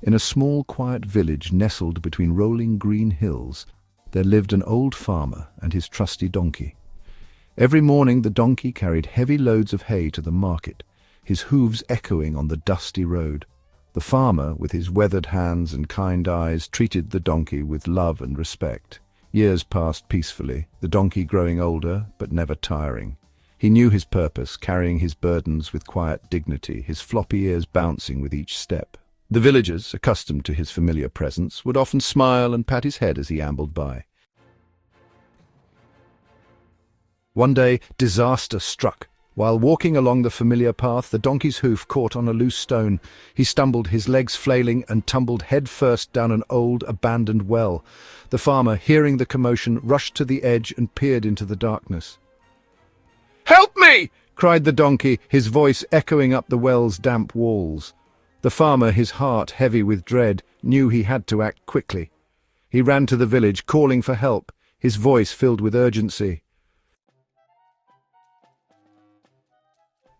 In a small, quiet village nestled between rolling green hills, there lived an old farmer and his trusty donkey. Every morning the donkey carried heavy loads of hay to the market, his hooves echoing on the dusty road. The farmer, with his weathered hands and kind eyes, treated the donkey with love and respect. Years passed peacefully, the donkey growing older but never tiring. He knew his purpose, carrying his burdens with quiet dignity, his floppy ears bouncing with each step. The villagers, accustomed to his familiar presence, would often smile and pat his head as he ambled by. One day, disaster struck. While walking along the familiar path, the donkey's hoof caught on a loose stone. He stumbled, his legs flailing, and tumbled head-first down an old, abandoned well. The farmer, hearing the commotion, rushed to the edge and peered into the darkness. "Help me!" cried the donkey, his voice echoing up the well's damp walls. The farmer, his heart heavy with dread, knew he had to act quickly. He ran to the village, calling for help, his voice filled with urgency.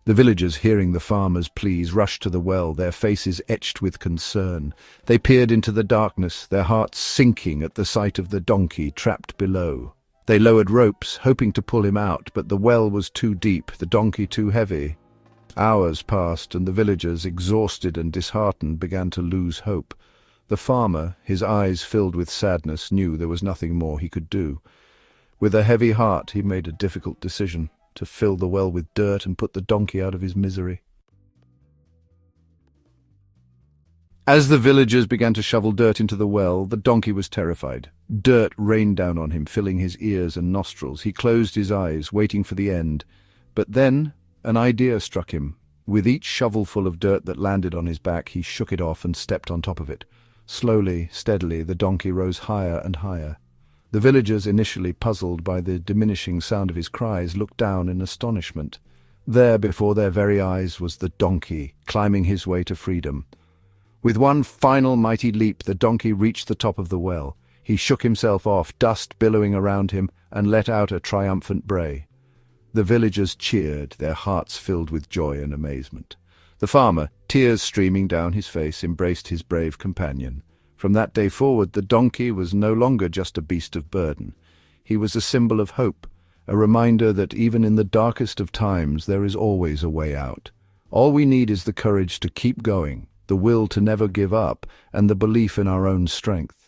The villagers, hearing the farmer's pleas, rushed to the well, their faces etched with concern. They peered into the darkness, their hearts sinking at the sight of the donkey trapped below. They lowered ropes, hoping to pull him out, but the well was too deep, the donkey too heavy. Hours passed, and the villagers, exhausted and disheartened, began to lose hope. The farmer, his eyes filled with sadness, knew there was nothing more he could do. With a heavy heart, he made a difficult decision: to fill the well with dirt and put the donkey out of his misery. As the villagers began to shovel dirt into the well, the donkey was terrified. Dirt rained down on him, filling his ears and nostrils. He closed his eyes, waiting for the end. But then an idea struck him. With each shovelful of dirt that landed on his back, he shook it off and stepped on top of it. Slowly, steadily, the donkey rose higher and higher. The villagers, initially puzzled by the diminishing sound of his cries, looked down in astonishment. There, before their very eyes, was the donkey, climbing his way to freedom. With one final mighty leap, the donkey reached the top of the well. He shook himself off, dust billowing around him, and let out a triumphant bray. The villagers cheered, their hearts filled with joy and amazement. The farmer, tears streaming down his face, embraced his brave companion. From that day forward, the donkey was no longer just a beast of burden. He was a symbol of hope, a reminder that even in the darkest of times there is always a way out. All we need is the courage to keep going, the will to never give up, and the belief in our own strength.